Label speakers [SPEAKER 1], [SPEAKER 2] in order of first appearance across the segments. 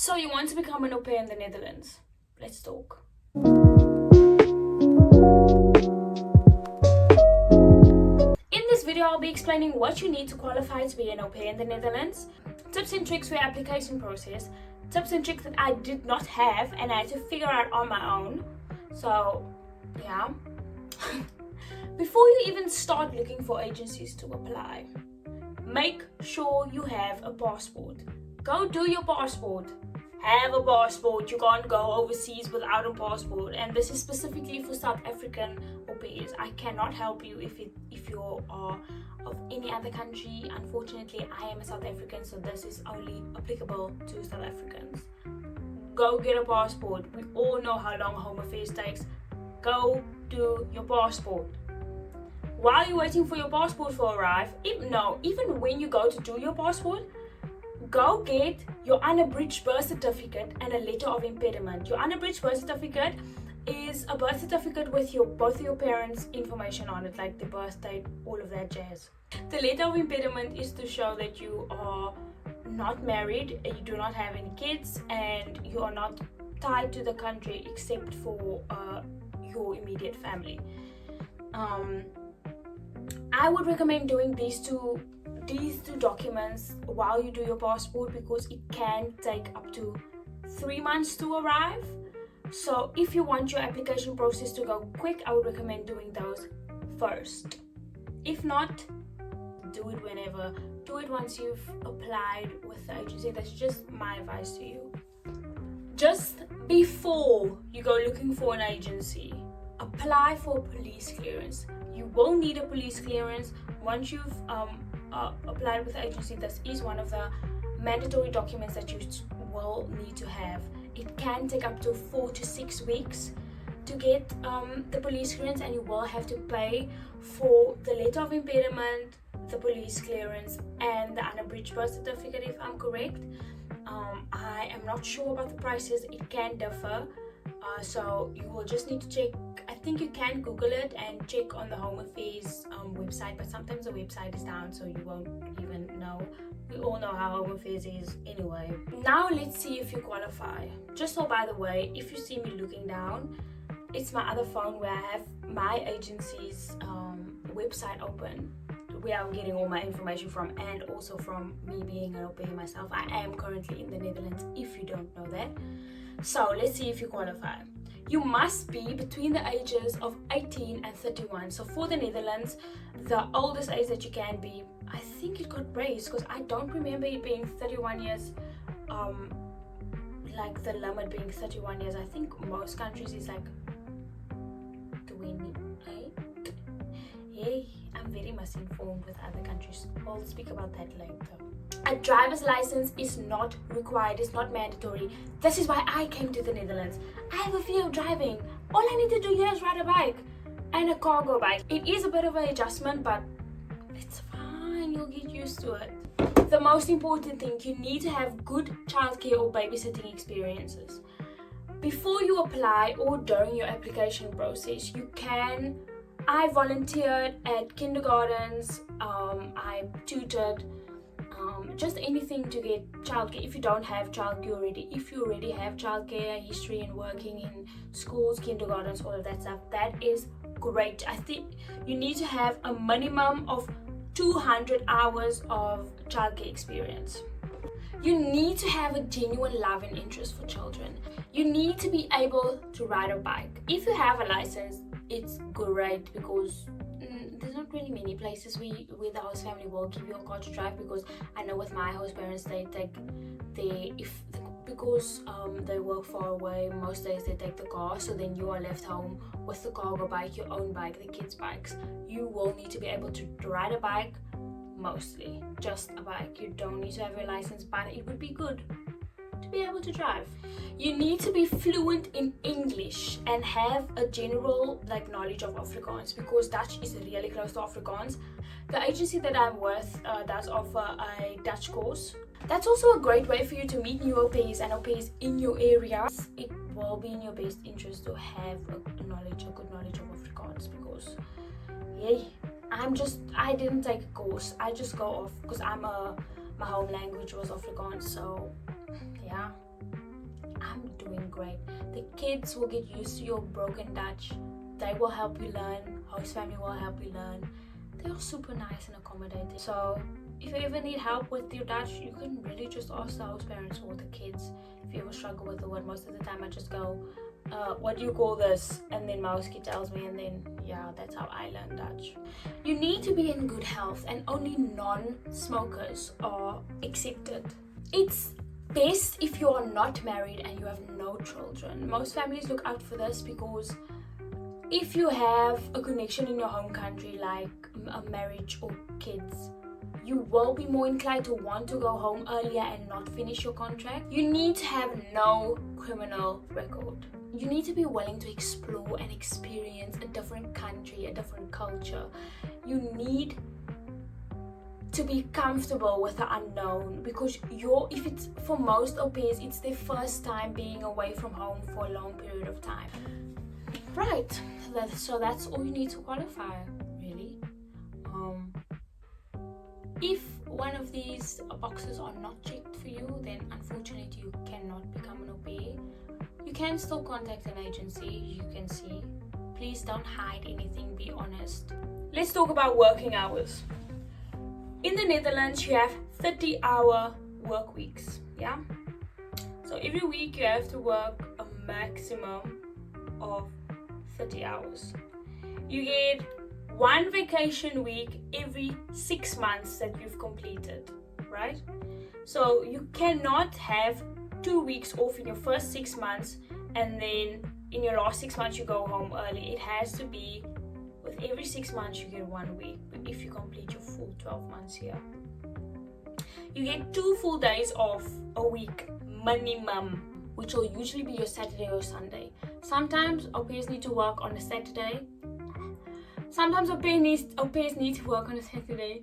[SPEAKER 1] So you want to become an au pair in the Netherlands? Let's talk. In this video, I'll be explaining what you need to qualify to be an au pair in the Netherlands, tips and tricks for your application process, tips and tricks that I did not have and I had to figure out on my own. So, yeah. Before you even start looking for agencies to apply, make sure you have a passport. Go do your passport. Have a passport. You can't go overseas without a passport, and this is specifically for South African au pairs. I cannot help you if you are of any other country. Unfortunately, I am a South African, so this is only applicable to South Africans. Go get a passport. We all know how long home affairs takes. Go do your passport. While you're waiting for your passport to arrive, even when you go to do your passport, go get your unabridged birth certificate and a letter of impediment. Your unabridged birth certificate is a birth certificate with both of your parents' information on it, like the birth date, all of that jazz. The letter of impediment is to show that you are not married, you do not have any kids, and you are not tied to the country except for your immediate family. I would recommend doing these two documents while you do your passport, because it can take up to 3 months to arrive. So if you want your application process to go quick, I would recommend doing those first. If not, do it whenever. Do it once you've applied with the agency. That's just my advice to you. Just before you go looking for an agency, apply for police clearance. You will need a police clearance once you've applied with the agency. This is one of the mandatory documents that you will need to have. It can take up to 4 to 6 weeks to get the police clearance, and you will have to pay for the letter of impediment, the police clearance, and the unabridged birth certificate, if I'm correct. I am not sure about the prices. It can differ. So you will just need to check. I think you can Google it and check on the Home Affairs website, but sometimes the website is down, so you won't even know. We all know how Home Affairs is anyway. Now let's see if you qualify. Just so by the way, if you see me looking down, it's my other phone where I have my agency's website open, where I'm getting all my information from, and also from me being an au pair myself. I am currently in the Netherlands, if you don't know that. So let's see if you qualify. You must be between the ages of 18 and 31. So for the Netherlands, the oldest age that you can be, I think it got raised, because I don't remember it being 31 years, like the limit being 31 years. I think most countries is like 28. Hey, I'm very misinformed with other countries. I'll speak about that later. A driver's license is not required, it's not mandatory. This is why I came to the Netherlands. I have a fear of driving. All I need to do here is ride a bike and a cargo bike. It is a bit of an adjustment, but it's fine, you'll get used to it. The most important thing, you need to have good childcare or babysitting experiences. Before you apply or during your application process, I volunteered at kindergartens, I tutored, just anything to get childcare. If you don't have childcare already, if you already have childcare history and working in schools, kindergartens, all of that stuff, that is great. I think you need to have a minimum of 200 hours of childcare experience. You need to have a genuine love and interest for children. You need to be able to ride a bike. If you have a license, it's great, because there's not really many places where the host family will give you a car to drive, because I know with my host parents, because they work far away, most days they take the car, so then you are left home with the cargo bike, your own bike, the kids' bikes. You will need to be able to ride a bike, mostly just a bike. You don't need to have your license, but it would be good to be able to drive. You need to be fluent in English and have a general knowledge of Afrikaans, because Dutch is really close to Afrikaans. The agency that I'm with does offer a Dutch course. That's also a great way for you to meet new au pairs and au pairs in your area. It will be in your best interest to have a good knowledge of Afrikaans, because I didn't take a course. I just go off because my home language was Afrikaans, so yeah. great. The kids will get used to your broken Dutch. They will help you learn. Host family will help you learn. They are super nice and accommodating. So if you ever need help with your Dutch, you can really just ask the host parents or the kids. If you ever struggle with the word, most of the time I just go, what do you call this? And then my host kid tells me, and then yeah, that's how I learned Dutch. You need to be in good health, and only non-smokers are accepted. It's best if you are not married and you have no children. Most families look out for this because if you have a connection in your home country, like a marriage or kids, you will be more inclined to want to go home earlier and not finish your contract. You need to have no criminal record. You need to be willing to explore and experience a different country, a different culture. You need to be comfortable with the unknown, because if it's for most au pairs, it's their first time being away from home for a long period of time. Right, so that's all you need to qualify, really. If one of these boxes are not checked for you, then unfortunately you cannot become an au pair. You can still contact an agency, you can see. Please don't hide anything, be honest. Let's talk about working hours. In the Netherlands, you have 30-hour work weeks, yeah? So every week you have to work a maximum of 30 hours. You get one vacation week every 6 months that you've completed, right? So you cannot have 2 weeks off in your first 6 months and then in your last 6 months you go home early. It has to be with every 6 months you get 1 week, if you complete your full 12 months here. You get 2 full days off a week minimum, which will usually be your Saturday or Sunday. Sometimes au pairs need to work on a Saturday. Sometimes au pairs need to work on a Saturday.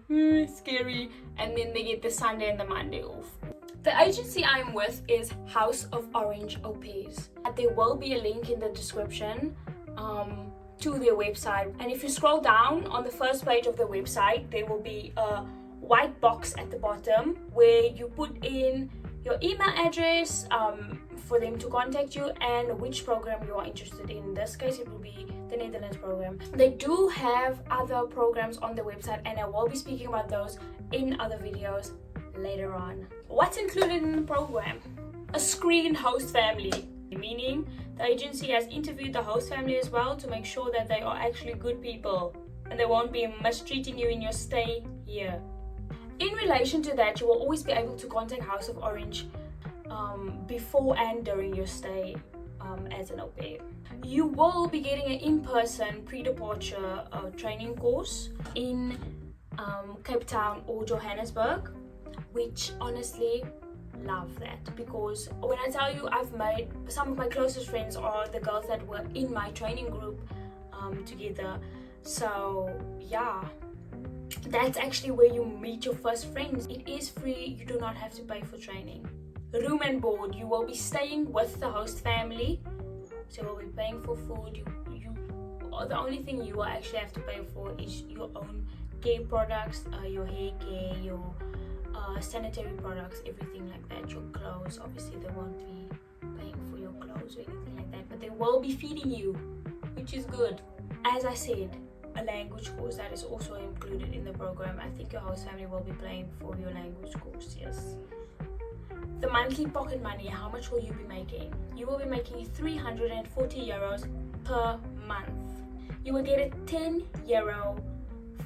[SPEAKER 1] Scary. And then they get the Sunday and the Monday off. The agency I'm with is House of Orange Au Pairs. There will be a link in the description to their website. And if you scroll down on the first page of the website, there will be a white box at the bottom where you put in your email address for them to contact you and which program you are interested in. In this case, it will be the Netherlands program. They do have other programs on the website, and I will be speaking about those in other videos later on. What's included in the program? A screened host family, meaning the agency has interviewed the host family as well to make sure that they are actually good people and they won't be mistreating you in your stay here. In relation to that, you will always be able to contact House of Orange before and during your stay as an au pair. You will be getting an in-person pre-departure training course in Cape Town or Johannesburg, which honestly love that, because when I tell you I've made some of my closest friends are the girls that were in my training group together. So yeah, that's actually where you meet your first friends. It is free, you do not have to pay for training. Room and board, you will be staying with the host family, so you'll be paying for food. The only thing you will actually have to pay for is your own care products, your hair care, your sanitary products, everything like that. Your clothes, obviously they won't be paying for your clothes or anything like that, but they will be feeding you, which is good. As I said, a language course that is also included in the program. I think your host family will be paying for your language course, yes. The monthly pocket money, how much will you be making? You will be making 340 euros per month. You will get a 10 euro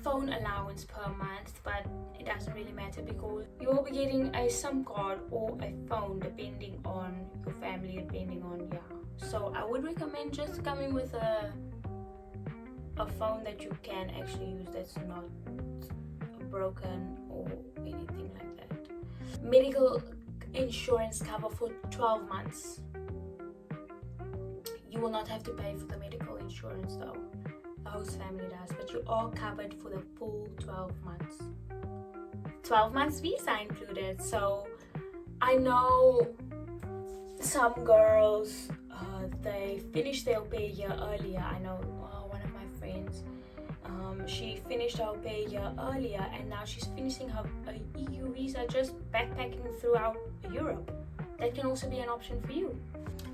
[SPEAKER 1] phone allowance per month, but it doesn't really matter because you will be getting a SIM card or a phone depending on your family, depending on, yeah. So I would recommend just coming with a phone that you can actually use, that's not broken or anything like that. Medical insurance cover for 12 months. You will not have to pay for the medical insurance though. The host family does, but you are covered for the full 12 months. 12 months visa included. So I know some girls, they finish their au pair year earlier. I know one of my friends, she finished her au pair year earlier and now she's finishing her EU visa just backpacking throughout Europe. that can also be an option for you.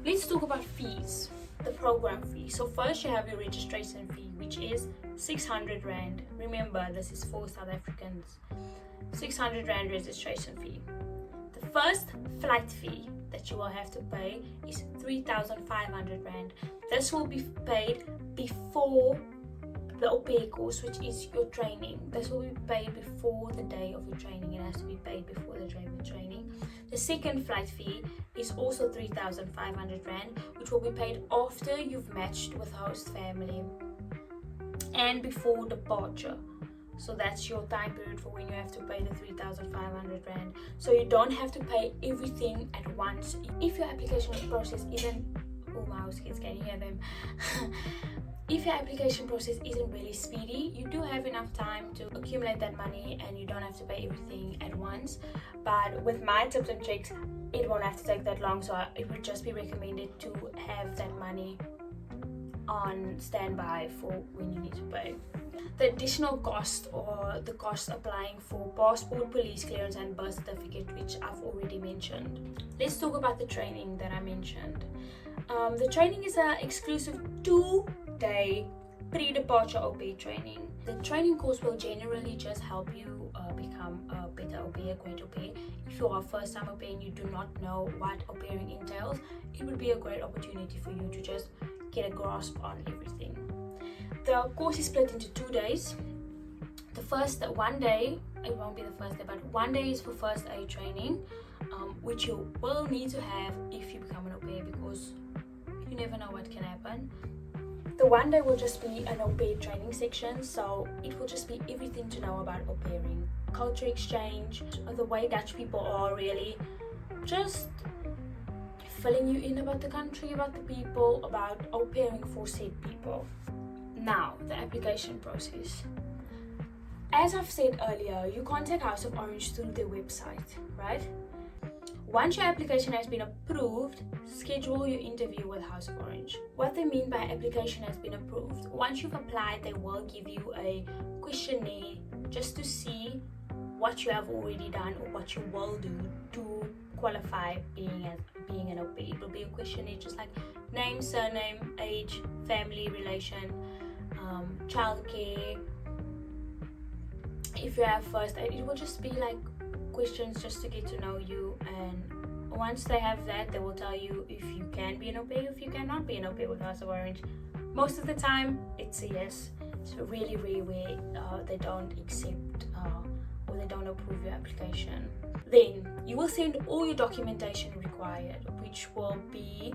[SPEAKER 1] Let's talk about fees, the program fee. So first you have your registration fee, which is 600 Rand. Remember, this is for South Africans. 600 Rand registration fee. The first flight fee that you will have to pay is 3,500 Rand. This will be paid before the AuPair course, which is your training. This will be paid before the day of your training. It has to be paid before the day of your training. The second flight fee is also 3,500 Rand, which will be paid after you've matched with host family and before departure. So that's your time period for when you have to pay the 3,500 Rand. So you don't have to pay everything at once. If your application process isn't, oh my house kids, can you hear them? If your application process isn't really speedy, you do have enough time to accumulate that money and you don't have to pay everything at once. But with my tips and tricks, it won't have to take that long, so it would just be recommended to have that money on standby for when you need to pay. The additional cost, or the cost applying for passport, police clearance and birth certificate, which I've already mentioned. Let's talk about the training that I mentioned. The training is an exclusive 2-day pre-departure AuPair training. The training course will generally just help you become a better AuPair, great AuPair. If you are a first-time AuPair and you do not know what AuPairing entails, it would be a great opportunity for you to just get a grasp on everything. The course is split into 2 days. The first one day, it won't be the first day, but one day is for first aid training, which you will need to have if you become an AuPair, because you never know what can happen. The one day will just be an AuPair training section, so it will just be everything to know about AuPairing, culture exchange, the way Dutch people are, really just filling you in about the country, about the people, about AuPairing for said people. Now, the application process. As I've said earlier, you contact House of Orange through their website, right? Once your application has been approved, schedule your interview with House of Orange. What they mean by application has been approved, once you've applied, they will give you a questionnaire just to see what you have already done or what you will do to qualify being an AuPair. It will be a questionnaire just like name, surname, age, family relation, childcare. If you have first aid, it will just be like questions just to get to know you, and once they have that, they will tell you if you can be an AuPair, if you cannot be an AuPair with House of Orange. Most of the time it's a yes. It's really rare they don't accept or they don't approve your application. Then you will send all your documentation required, which will be,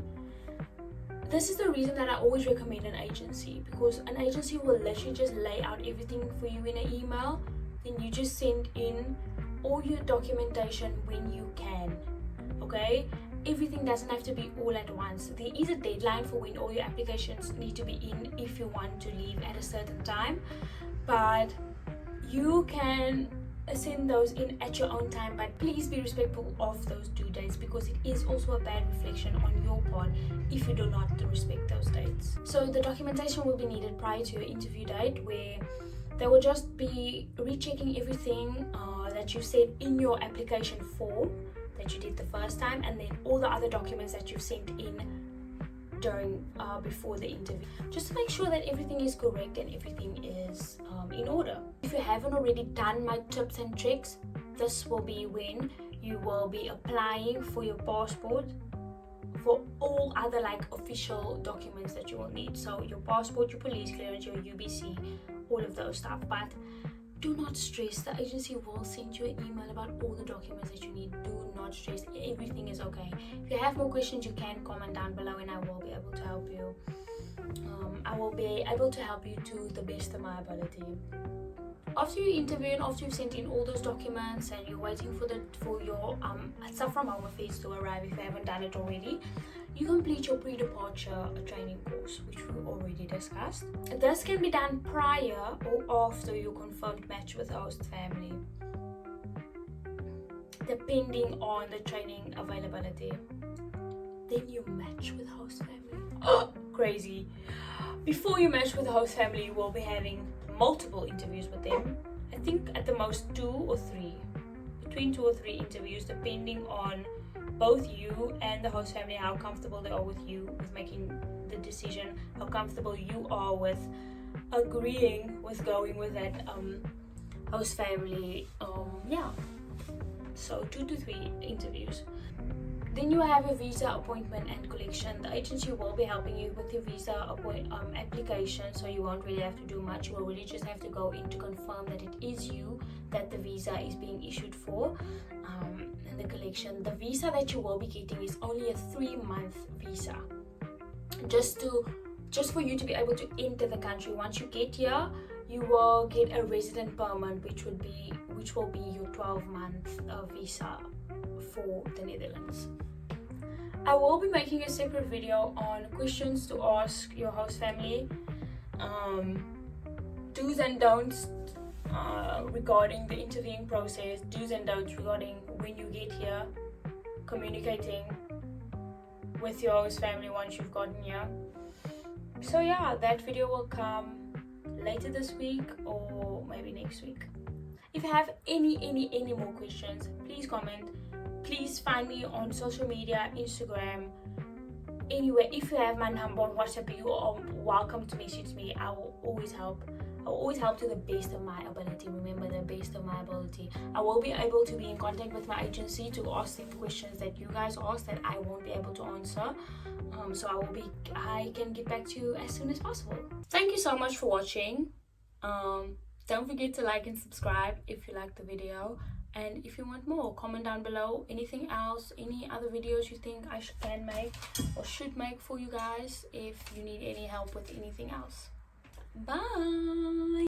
[SPEAKER 1] this is the reason that I always recommend an agency, because an agency will literally just lay out everything for you in an email. Then you just send in all your documentation when you can, okay? Everything doesn't have to be all at once. There is a deadline for when all your applications need to be in if you want to leave at a certain time, but you can send those in at your own time, but please be respectful of those due dates, because it is also a bad reflection on your part if you do not respect those dates. So the documentation will be needed prior to your interview date, where they will just be rechecking everything that you said in your application form that you did the first time, and then all the other documents that you've sent in during before the interview, just to make sure that everything is correct and everything is in order. If you haven't already done my tips and tricks, this will be when you will be applying for your passport, for all other like official documents that you will need. So your passport, your police clearance, your UBC, all of those stuff. But do not stress, the agency will send you an email about all the documents that you need. Do not stress, everything is okay. If you have more questions, you can comment down below and I will be able to help you. I will be able to help you to the best of my ability. After you interview and after you've sent in all those documents and you're waiting for your stuff from Home Affairs to arrive, if you haven't done it already, you complete your pre-departure training course, which we already discussed. This can be done prior or after your confirmed match with host family, depending on the training availability. Then you match with host family. Oh, crazy. Before you match with the host family, you will be having multiple interviews with them. I think at the most 2 or 3, between 2 or 3 interviews, depending on both you and the host family, how comfortable they are with you with making the decision, how comfortable you are with agreeing with going with that host family. Yeah, so 2 to 3 interviews. Then you have a visa appointment and collection. The agency will be helping you with your visa application, so you won't really have to do much. You will really just have to go in to confirm that it is you that the visa is being issued for. And the collection, the visa that you will be getting is only a 3-month visa, just for you to be able to enter the country. Once you get here, you will get a resident permit, which will be your 12-month visa for the Netherlands. I will be making a separate video on questions to ask your host family, do's and don'ts regarding the interviewing process, do's and don'ts regarding when you get here, communicating with your host family once you've gotten here. So yeah, that video will come later this week or maybe next week. If you have any more questions, please comment. Please find me on social media, Instagram, anywhere. If you have my number on WhatsApp, you are welcome to message me. I will always help. I will always help to the best of my ability. Remember, the best of my ability. I will be able to be in contact with my agency to ask them questions that you guys ask that I won't be able to answer. So I can get back to you as soon as possible. Thank you so much for watching. Don't forget to like and subscribe if you like the video. And if you want more, comment down below anything else, any other videos you think I can make or should make for you guys, if you need any help with anything else. Bye.